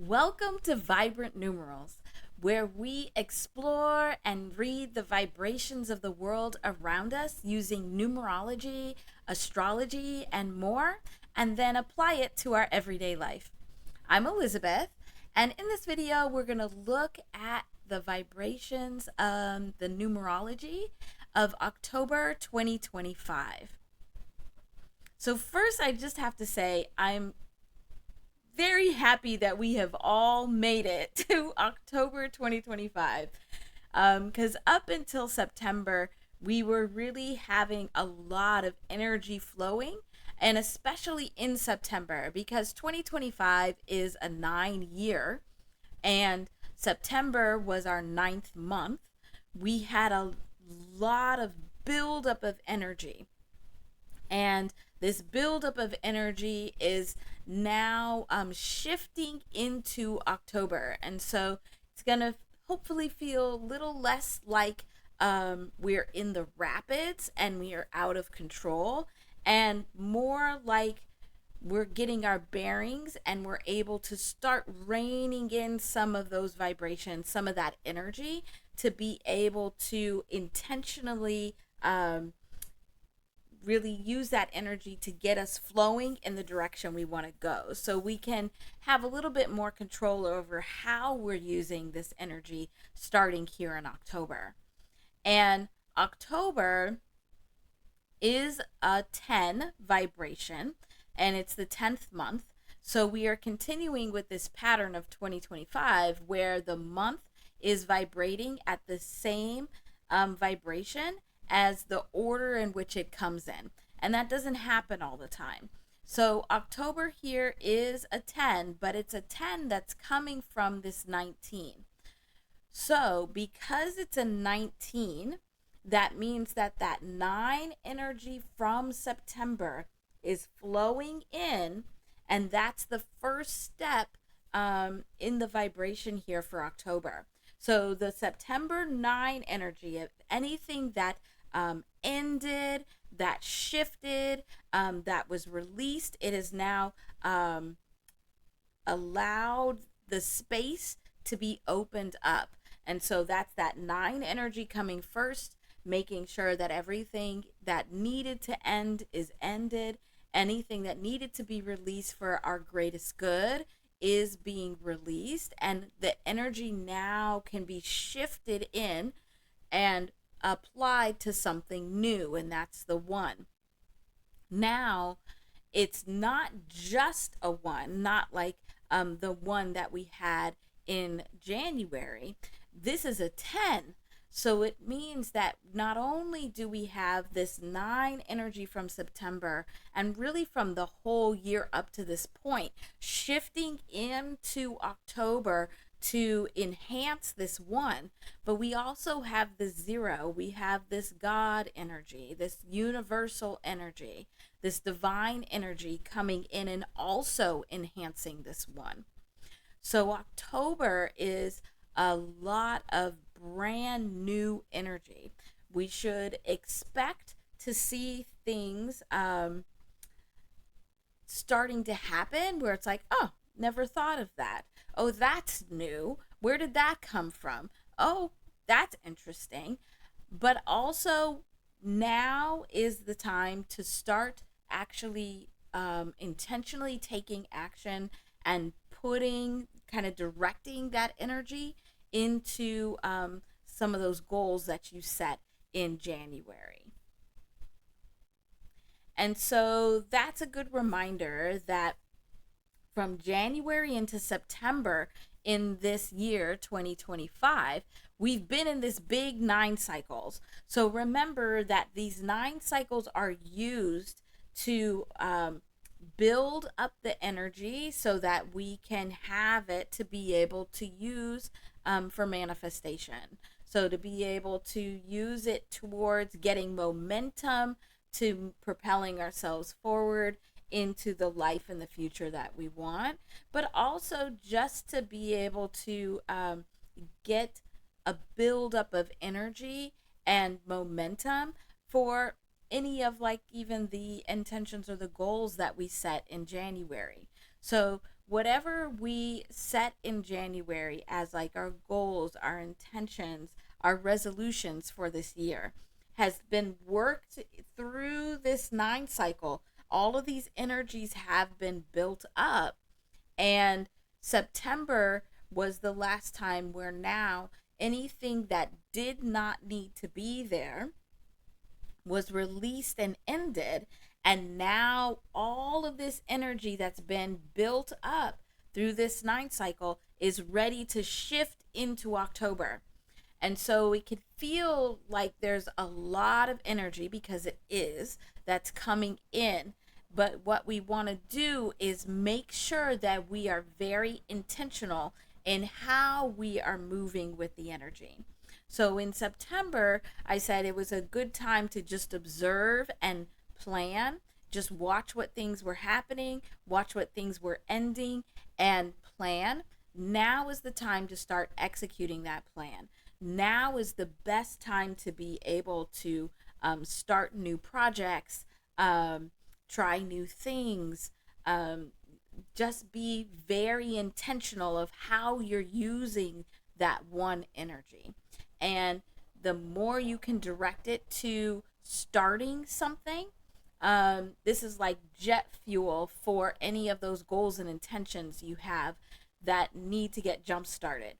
Welcome to Vibrant Numerals, where we explore and read the vibrations of the world around us using numerology, astrology, and more, and then apply it to our everyday life. I'm Elizabeth, and in this video, we're going to look at the vibrations, the numerology of October 2025. So, first, I just have to say, I'm very happy that we have all made it to October 2025. Because up until September, we were really having a lot of energy flowing, and especially in September, because 2025 is a 9 year, and September was our ninth month. We had a lot of buildup of energy, and this buildup of energy is now shifting into October. And so it's going to hopefully feel a little less like we're in the rapids and we are out of control, and more like we're getting our bearings and we're able to start reining in some of those vibrations, some of that energy, to be able to intentionally really use that energy to get us flowing in the direction we want to go. So we can have a little bit more control over how we're using this energy starting here in October. And October is a 10 vibration, and it's the 10th month. So we are continuing with this pattern of 2025 where the month is vibrating at the same vibration as the order in which it comes in. And that doesn't happen all the time. So October here is a 10, but it's a 10 that's coming from this 19. So because it's a 19, that means that that 9 energy from September is flowing in, and that's the first step in the vibration here for October. So the September 9 energy, if anything that ended, that shifted, that was released, it is now allowed the space to be opened up. And so that's that 9 energy coming first, making sure that everything that needed to end is ended. Anything that needed to be released for our greatest good is being released, and the energy now can be shifted in and applied to something new, and that's the 1. Now it's not just a 1, not like the 1 that we had in January. This is a 10. So it means that not only do we have this 9 energy from September, and really from the whole year up to this point, shifting into October to enhance this 1, but we also have the 0. We have this God energy, this universal energy, this divine energy coming in and also enhancing this 1. So October is a lot of brand new energy. We should expect to see things starting to happen where it's like, oh, never thought of that. Oh, that's new. Where did that come from? Oh, that's interesting. But also, now is the time to start actually intentionally taking action and putting, kind of directing that energy into some of those goals that you set in January. And so that's a good reminder that from January into September in this year, 2025, we've been in this big 9 cycles. So remember that these 9 cycles are used to build up the energy so that we can have it to be able to use for manifestation. So to be able to use it towards getting momentum, to propelling ourselves forward into the life and the future that we want, but also just to be able to get a buildup of energy and momentum for any of, like, even the intentions or the goals that we set in January. So whatever we set in January as like our goals, our intentions, our resolutions for this year has been worked through this 9 cycle. All of these energies have been built up, and September was the last time where now anything that did not need to be there was released and ended. And now all of this energy that's been built up through this 9 cycle is ready to shift into October. And so it could feel like there's a lot of energy, because it is, that's coming in. But what we want to do is make sure that we are very intentional in how we are moving with the energy. So in September, I said it was a good time to just observe and plan. Just watch what things were happening, watch what things were ending, and plan. Now is the time to start executing that plan. Now is the best time to be able to start new projects, try new things, just be very intentional of how you're using that one energy. And the more you can direct it to starting something, this is like jet fuel for any of those goals and intentions you have that need to get jump started.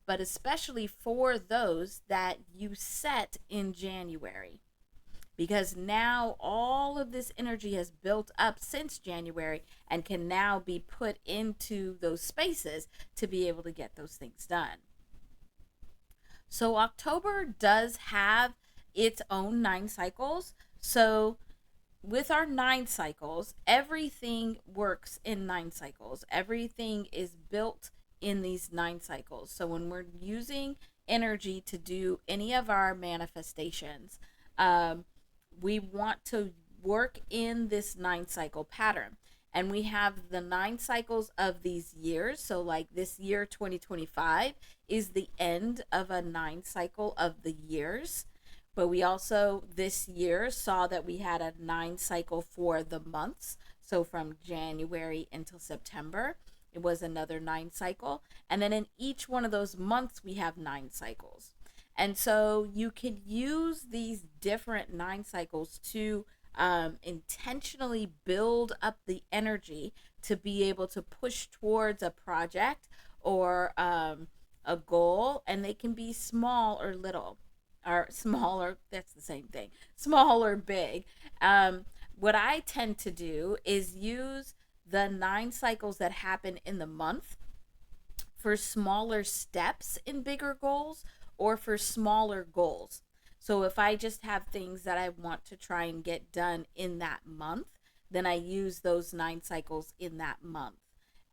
But especially for those that you set in January, because now all of this energy has built up since January and can now be put into those spaces to be able to get those things done. So October does have its own 9 cycles. So with our 9 cycles, everything works in 9 cycles. Everything is built in these 9 cycles. So when we're using energy to do any of our manifestations, we want to work in this 9 cycle pattern. And we have the 9 cycles of these years. So like this year, 2025, is the end of a 9 cycle of the years. But we also this year saw that we had a 9 cycle for the months. So from January until September, it was another 9 cycle. And then in each one of those months, we have 9 cycles. And so you can use these different 9 cycles to intentionally build up the energy to be able to push towards a project or a goal. And they can be small or little, or smaller, that's the same thing, small or big. What I tend to do is use the 9 cycles that happen in the month for smaller steps in bigger goals, or for smaller goals. So if I just have things that I want to try and get done in that month, then I use those 9 cycles in that month.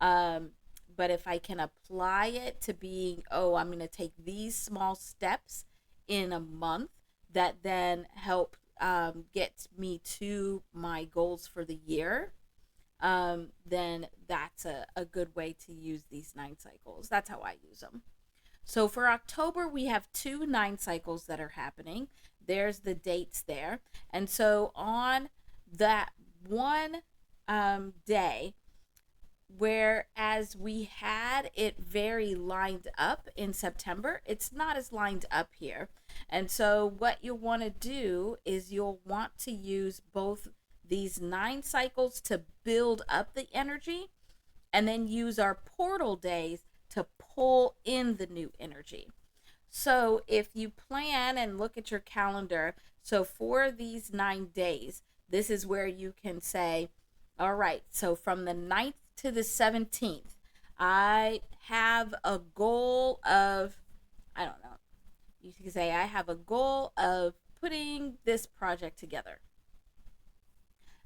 But if I can apply it to being, oh, I'm going to take these small steps in a month that then help get me to my goals for the year, then that's a good way to use these 9 cycles. That's how I use them. So for October, we have 2 9 cycles that are happening. There's the dates there. And so on that one day, whereas we had it very lined up in September, it's not as lined up here. And so what you'll want to do is you'll want to use both these 9 cycles to build up the energy, and then use our portal days to pull in the new energy. So if you plan and look at your calendar, so for these 9 days, this is where you can say, all right, so from the 9th to the 17th, I have a goal of, I don't know, you can say I have a goal of putting this project together.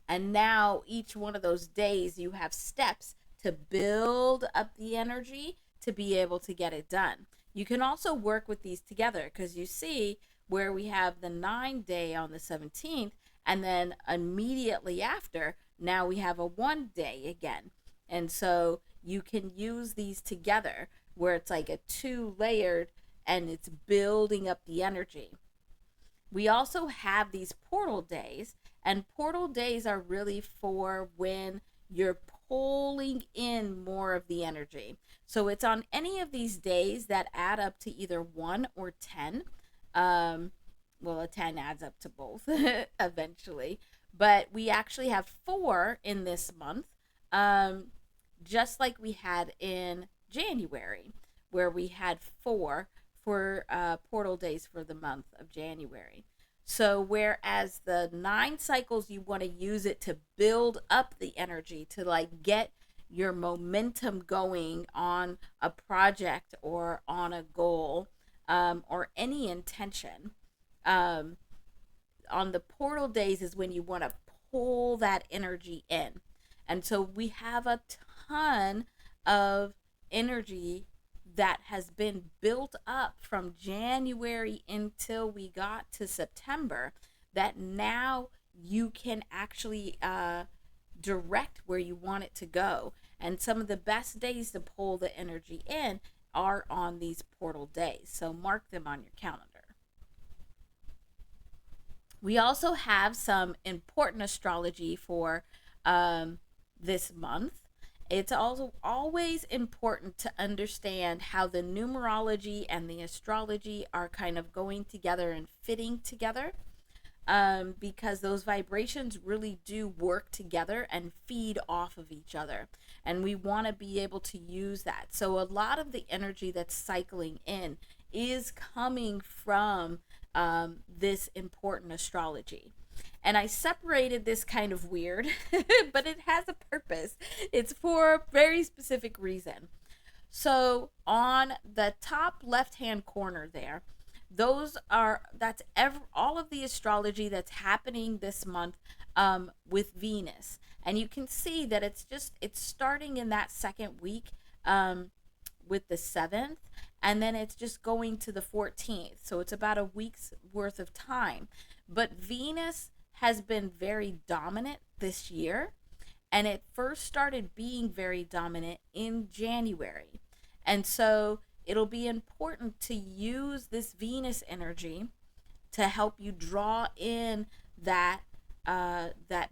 And now each one of those days you have steps to build up the energy to be able to get it done. You can also work with these together, because you see where we have the 9 day on the 17th, and then immediately after, now we have a 1 day again. And so you can use these together where it's like a 2 layered and it's building up the energy. We also have these portal days, and portal days are really for when you're pulling in more of the energy. So it's on any of these days that add up to either 1 or 10. Um, well, a 10 adds up to both eventually. But we actually have 4 in this month, um, just like we had in January, where we had 4 for portal days for the month of January. So, whereas the 9 cycles, you want to use it to build up the energy, to like get your momentum going on a project or on a goal, or any intention. Um, on the portal days is when you want to pull that energy in. And so we have a ton of energy that has been built up from January until we got to September, that now you can actually direct where you want it to go. And some of the best days to pull the energy in are on these portal days. So mark them on your calendar. We also have some important astrology for this month. It's also always important to understand how the numerology and the astrology are kind of going together and fitting together, because those vibrations really do work together and feed off of each other. And we want to be able to use that. So a lot of the energy that's cycling in is coming from this important astrology. And I separated this kind of weird, but it has a purpose. It's for a very specific reason. So on the top left hand corner there, all of the astrology that's happening this month, with Venus. And you can see that it's starting in that second week, with the 7th, and then it's just going to the 14th. So it's about a week's worth of time. But Venus has been very dominant this year, and it first started being very dominant in January. And so it'll be important to use this Venus energy to help you draw in that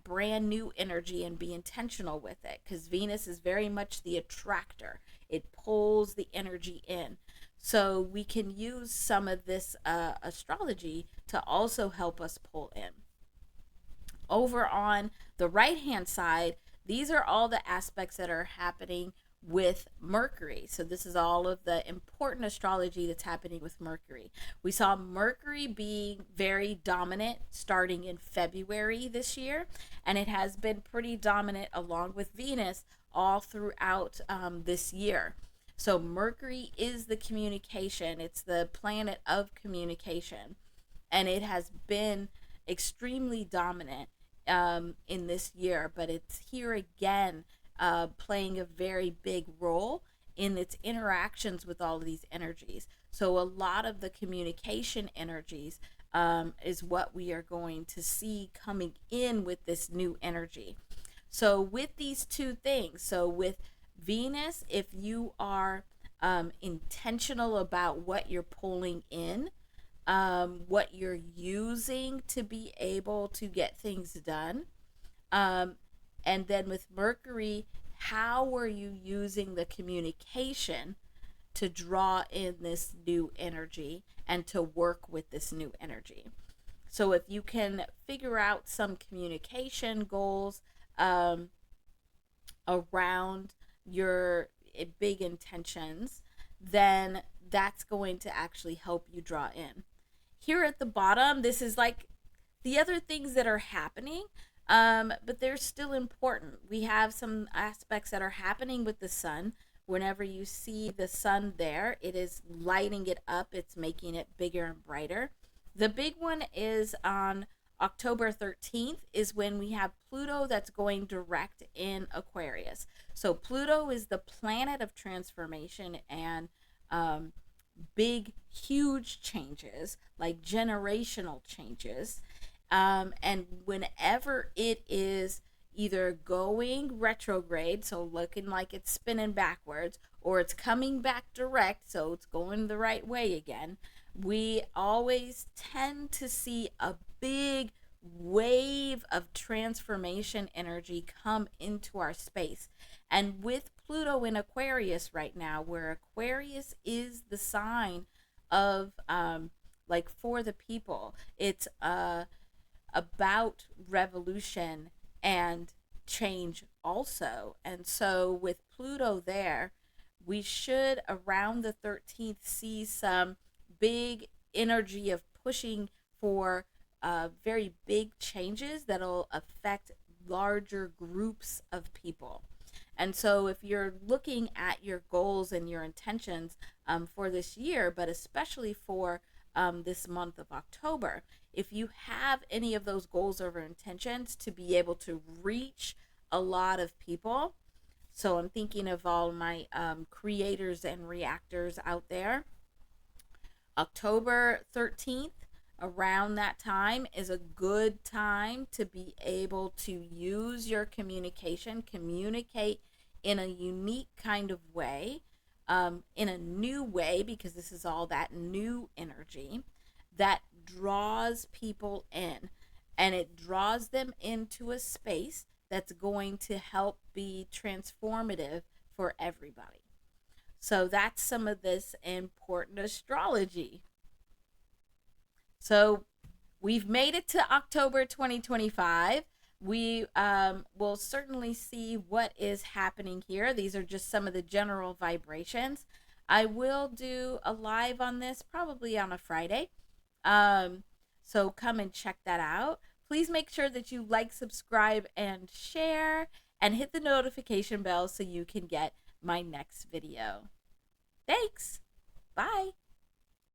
brand new energy and be intentional with it, because Venus is very much the attractor. It pulls the energy in. So we can use some of this astrology to also help us pull in. Over on the right hand side, these are all the aspects that are happening with Mercury. So this is all of the important astrology that's happening with Mercury. We saw Mercury being very dominant starting in February this year, and it has been pretty dominant along with Venus all throughout this year. So Mercury is the communication. It's the planet of communication, and it has been extremely dominant in this year, but it's here again, playing a very big role in its interactions with all of these energies. So a lot of the communication energies is what we are going to see coming in with this new energy. So with these two things, so with Venus, if you are intentional about what you're pulling in, what you're using to be able to get things done, and then with Mercury, how are you using the communication to draw in this new energy and to work with this new energy? So if you can figure out some communication goals around your big intentions, then that's going to actually help you draw in. Here at the bottom, this is like the other things that are happening, but they're still important. We have some aspects that are happening with the sun. Whenever you see the sun there, it is lighting it up. It's making it bigger and brighter. The big one is on October 13th is when we have Pluto that's going direct in Aquarius. So Pluto is the planet of transformation and big, huge changes, like generational changes. And whenever it is either going retrograde, so looking like it's spinning backwards, or it's coming back direct, so it's going the right way again, we always tend to see a big wave of transformation energy come into our space. And with Pluto in Aquarius right now, where Aquarius is the sign of like for the people, it's about revolution and change also. And so with Pluto there, we should around the 13th see some big energy of pushing for very big changes that'll affect larger groups of people. And so, if you're looking at your goals and your intentions for this year, but especially for this month of October, if you have any of those goals or intentions to be able to reach a lot of people, so I'm thinking of all my creators and reactors out there. October 13th, around that time, is a good time to be able to use your communication, communicate in a unique kind of way, in a new way, because this is all that new energy that draws people in, and it draws them into a space that's going to help be transformative for everybody. So that's some of this important astrology. So we've made it to October 2025. We will certainly see what is happening here. These are just some of the general vibrations. I will do a live on this probably on a Friday. So come and check that out. Please make sure that you like, subscribe, and share, and hit the notification bell so you can get my next video. Thanks. Bye.